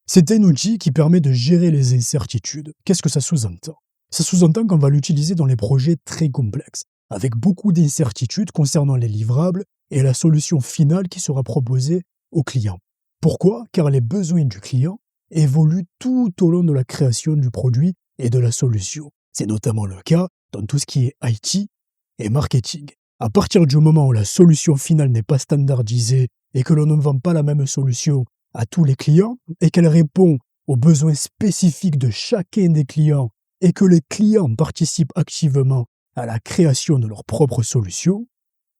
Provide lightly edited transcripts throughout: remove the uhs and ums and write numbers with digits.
C'est un outil qui permet de gérer les incertitudes. Qu'est-ce que ça sous-entend? Ça sous-entend qu'on va l'utiliser dans les projets très complexes, avec beaucoup d'incertitudes concernant les livrables et la solution finale qui sera proposée au client. Pourquoi? Car les besoins du client évoluent tout au long de la création du produit et de la solution. C'est notamment le cas dans tout ce qui est IT et marketing. À partir du moment où la solution finale n'est pas standardisée et que l'on ne vend pas la même solution à tous les clients et qu'elle répond aux besoins spécifiques de chacun des clients et que les clients participent activement à la création de leur propre solution,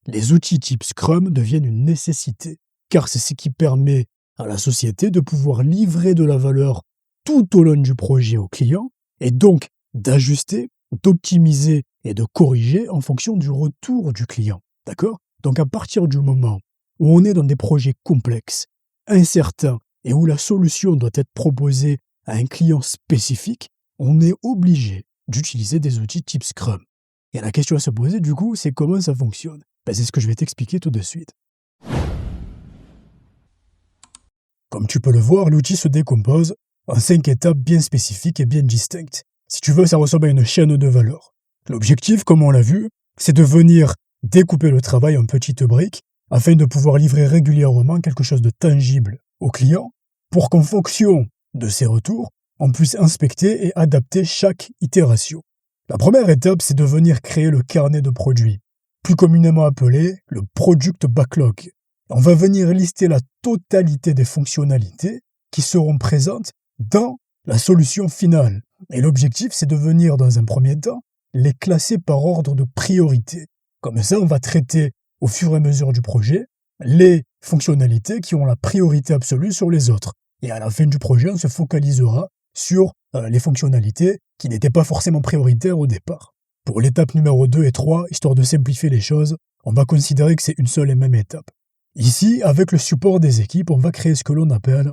les outils type Scrum deviennent une nécessité, car c'est ce qui permet à la société de pouvoir livrer de la valeur tout au long du projet au client et donc d'ajuster, d'optimiser et de corriger en fonction du retour du client. D'accord? Donc à partir du moment où on est dans des projets complexes, incertains et où la solution doit être proposée à un client spécifique, on est obligé d'utiliser des outils type Scrum. Et la question à se poser du coup, c'est comment ça fonctionne? C'est ce que je vais t'expliquer tout de suite. Comme tu peux le voir, l'outil se décompose en 5 étapes bien spécifiques et bien distinctes. Si tu veux, ça ressemble à une chaîne de valeur. L'objectif, comme on l'a vu, c'est de venir découper le travail en petites briques afin de pouvoir livrer régulièrement quelque chose de tangible au client pour qu'en fonction de ses retours, on puisse inspecter et adapter chaque itération. La première étape, c'est de venir créer le carnet de produits, plus communément appelé le Product Backlog. On va venir lister la totalité des fonctionnalités qui seront présentes dans la solution finale. Et l'objectif, c'est de venir, dans un premier temps, les classer par ordre de priorité. Comme ça, on va traiter, au fur et à mesure du projet, les fonctionnalités qui ont la priorité absolue sur les autres. Et à la fin du projet, on se focalisera sur les fonctionnalités qui n'étaient pas forcément prioritaires au départ. Pour l'étape numéro 2 et 3, histoire de simplifier les choses, on va considérer que c'est une seule et même étape. Ici, avec le support des équipes, on va créer ce que l'on appelle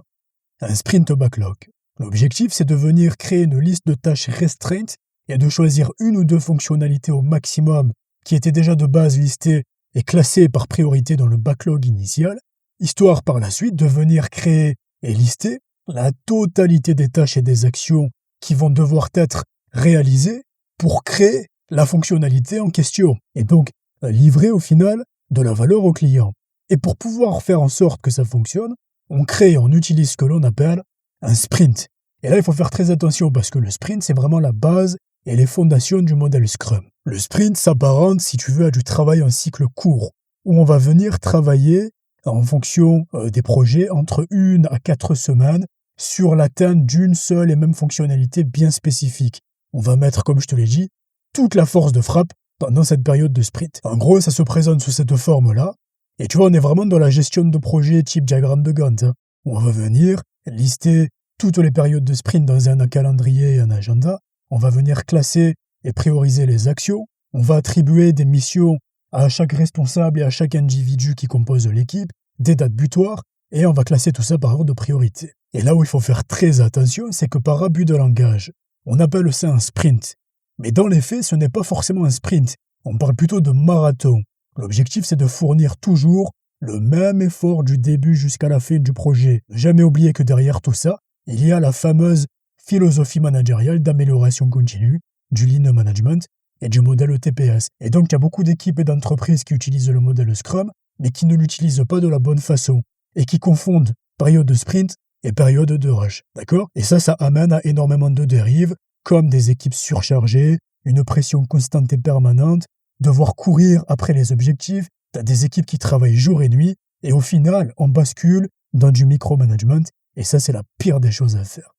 un sprint backlog. L'objectif, c'est de venir créer une liste de tâches restreintes et de choisir une ou deux fonctionnalités au maximum qui étaient déjà de base listées et classées par priorité dans le backlog initial, histoire par la suite de venir créer et lister la totalité des tâches et des actions qui vont devoir être réalisées pour créer la fonctionnalité en question et donc livrer au final de la valeur au client. Et pour pouvoir faire en sorte que ça fonctionne, on crée et on utilise ce que l'on appelle un sprint. Et là, il faut faire très attention parce que le sprint, c'est vraiment la base et les fondations du modèle Scrum. Le sprint s'apparente, si tu veux, à du travail en cycle court, où on va venir travailler en fonction des projets entre 1 à 4 semaines sur l'atteinte d'une seule et même fonctionnalité bien spécifique. On va mettre, comme je te l'ai dit, toute la force de frappe pendant cette période de sprint. En gros, ça se présente sous cette forme-là. Et tu vois, on est vraiment dans la gestion de projet type diagramme de Gantt, où on va venir lister toutes les périodes de sprint dans un calendrier et un agenda. On va venir classer et prioriser les actions. On va attribuer des missions à chaque responsable et à chaque individu qui compose l'équipe, des dates butoirs, et on va classer tout ça par ordre de priorité. Et là où il faut faire très attention, c'est que par abus de langage, on appelle ça un sprint. Mais dans les faits, ce n'est pas forcément un sprint. On parle plutôt de marathon. L'objectif, c'est de fournir toujours le même effort du début jusqu'à la fin du projet. Ne jamais oublier que derrière tout ça, il y a la fameuse philosophie managériale d'amélioration continue, du lean management et du modèle TPS. Et donc, il y a beaucoup d'équipes et d'entreprises qui utilisent le modèle Scrum, mais qui ne l'utilisent pas de la bonne façon et qui confondent période de sprint et période de rush. D'accord? Et ça amène à énormément de dérives, comme des équipes surchargées, une pression constante et permanente, devoir courir après les objectifs, t'as des équipes qui travaillent jour et nuit, et au final, on bascule dans du micromanagement, et ça, c'est la pire des choses à faire.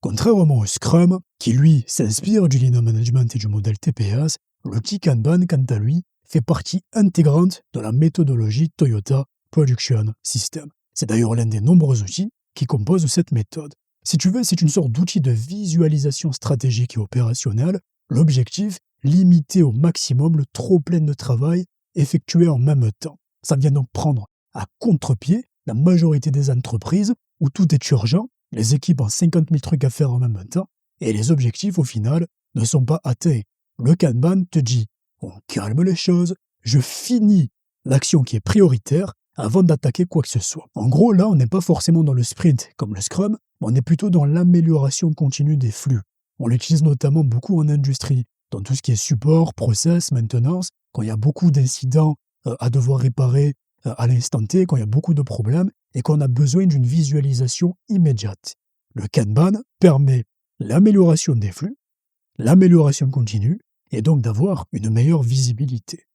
Contrairement au Scrum, qui lui s'inspire du Lean Management et du modèle TPS, l'outil Kanban, quant à lui, fait partie intégrante de la méthodologie Toyota Production System. C'est d'ailleurs l'un des nombreux outils qui composent cette méthode. Si tu veux, c'est une sorte d'outil de visualisation stratégique et opérationnelle. L'objectif, limiter au maximum le trop-plein de travail effectué en même temps. Ça vient donc prendre à contre-pied la majorité des entreprises où tout est urgent, les équipes ont 50 000 trucs à faire en même temps, et les objectifs, au final, ne sont pas atteints. Le Kanban te dit, on calme les choses, je finis l'action qui est prioritaire, avant d'attaquer quoi que ce soit. En gros, là, on n'est pas forcément dans le sprint comme le Scrum, mais on est plutôt dans l'amélioration continue des flux. On l'utilise notamment beaucoup en industrie, dans tout ce qui est support, process, maintenance, quand il y a beaucoup d'incidents à devoir réparer à l'instant T, quand il y a beaucoup de problèmes et qu'on a besoin d'une visualisation immédiate. Le Kanban permet l'amélioration des flux, l'amélioration continue, et donc d'avoir une meilleure visibilité.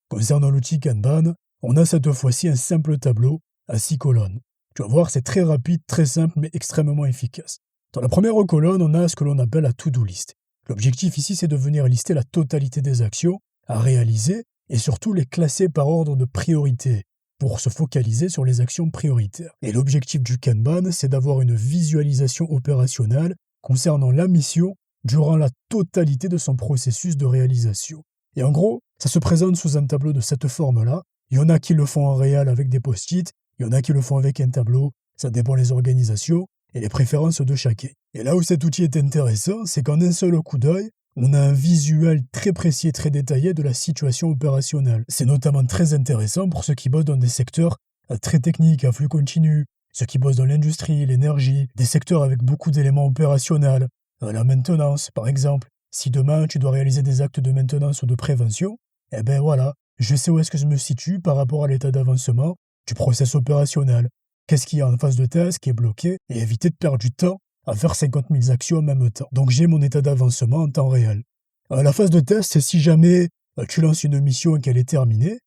Concernant l'outil Kanban, on a cette fois-ci un simple tableau à 6 colonnes. Tu vas voir, c'est très rapide, très simple, mais extrêmement efficace. Dans la première colonne, on a ce que l'on appelle la to-do list. L'objectif ici, c'est de venir lister la totalité des actions à réaliser et surtout les classer par ordre de priorité pour se focaliser sur les actions prioritaires. Et l'objectif du Kanban, c'est d'avoir une visualisation opérationnelle concernant la mission durant la totalité de son processus de réalisation. Et en gros, ça se présente sous un tableau de cette forme-là. Il y en a qui le font en réel avec des post-it, il y en a qui le font avec un tableau, ça dépend des organisations et les préférences de chacun. Et là où cet outil est intéressant, c'est qu'en un seul coup d'œil, on a un visuel très précis et très détaillé de la situation opérationnelle. C'est notamment très intéressant pour ceux qui bossent dans des secteurs très techniques, à flux continu, ceux qui bossent dans l'industrie, l'énergie, des secteurs avec beaucoup d'éléments opérationnels, la maintenance par exemple. Si demain tu dois réaliser des actes de maintenance ou de prévention, eh ben voilà, je sais où est-ce que je me situe par rapport à l'état d'avancement du process opérationnel. Qu'est-ce qu'il y a en phase de test qui est bloqué et éviter de perdre du temps à faire 50 000 actions en même temps. Donc j'ai mon état d'avancement en temps réel. La phase de test, c'est si jamais tu lances une mission et qu'elle est terminée,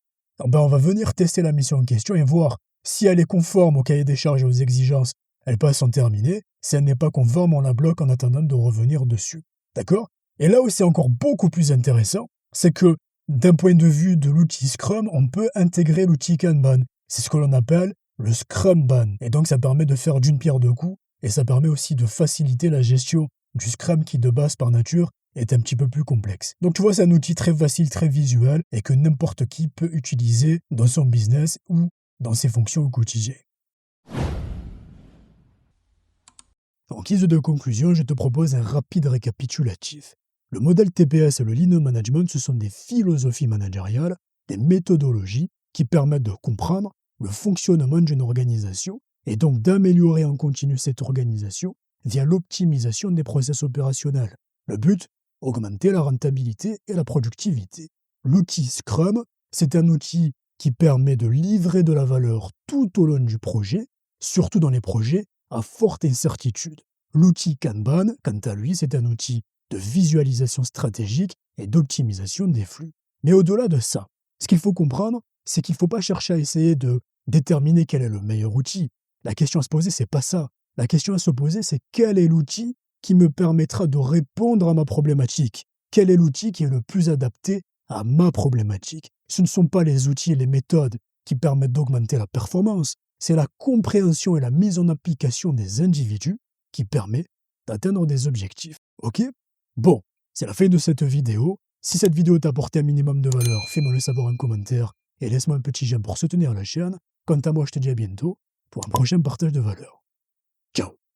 ben on va venir tester la mission en question et voir si elle est conforme au cahier des charges et aux exigences, elle passe en terminé. Si elle n'est pas conforme, on la bloque en attendant de revenir dessus. D'accord ? Et là où c'est encore beaucoup plus intéressant, c'est que d'un point de vue de l'outil Scrum, on peut intégrer l'outil Kanban. C'est ce que l'on appelle le Scrumban. Et donc ça permet de faire d'une pierre deux coups et ça permet aussi de faciliter la gestion du Scrum qui de base par nature est un petit peu plus complexe. Donc tu vois, c'est un outil très facile, très visuel et que n'importe qui peut utiliser dans son business ou dans ses fonctions au quotidien. En guise de conclusion, je te propose un rapide récapitulatif. Le modèle TPS et le Lean Management, ce sont des philosophies managériales, des méthodologies qui permettent de comprendre le fonctionnement d'une organisation et donc d'améliorer en continu cette organisation via l'optimisation des process opérationnels. Le but, augmenter la rentabilité et la productivité. L'outil Scrum, c'est un outil qui permet de livrer de la valeur tout au long du projet, surtout dans les projets à forte incertitude. L'outil Kanban, quant à lui, c'est un outil de visualisation stratégique et d'optimisation des flux. Mais au-delà de ça, ce qu'il faut comprendre, c'est qu'il ne faut pas chercher à essayer de déterminer quel est le meilleur outil. La question à se poser, c'est pas ça. La question à se poser, c'est quel est l'outil qui me permettra de répondre à ma problématique ? Quel est l'outil qui est le plus adapté à ma problématique ? Ce ne sont pas les outils et les méthodes qui permettent d'augmenter la performance, c'est la compréhension et la mise en application des individus qui permet d'atteindre des objectifs. Ok ? Bon, c'est la fin de cette vidéo. Si cette vidéo t'a apporté un minimum de valeur, fais-moi le savoir en commentaire et laisse-moi un petit j'aime pour soutenir la chaîne. Quant à moi, je te dis à bientôt pour un prochain partage de valeur. Ciao.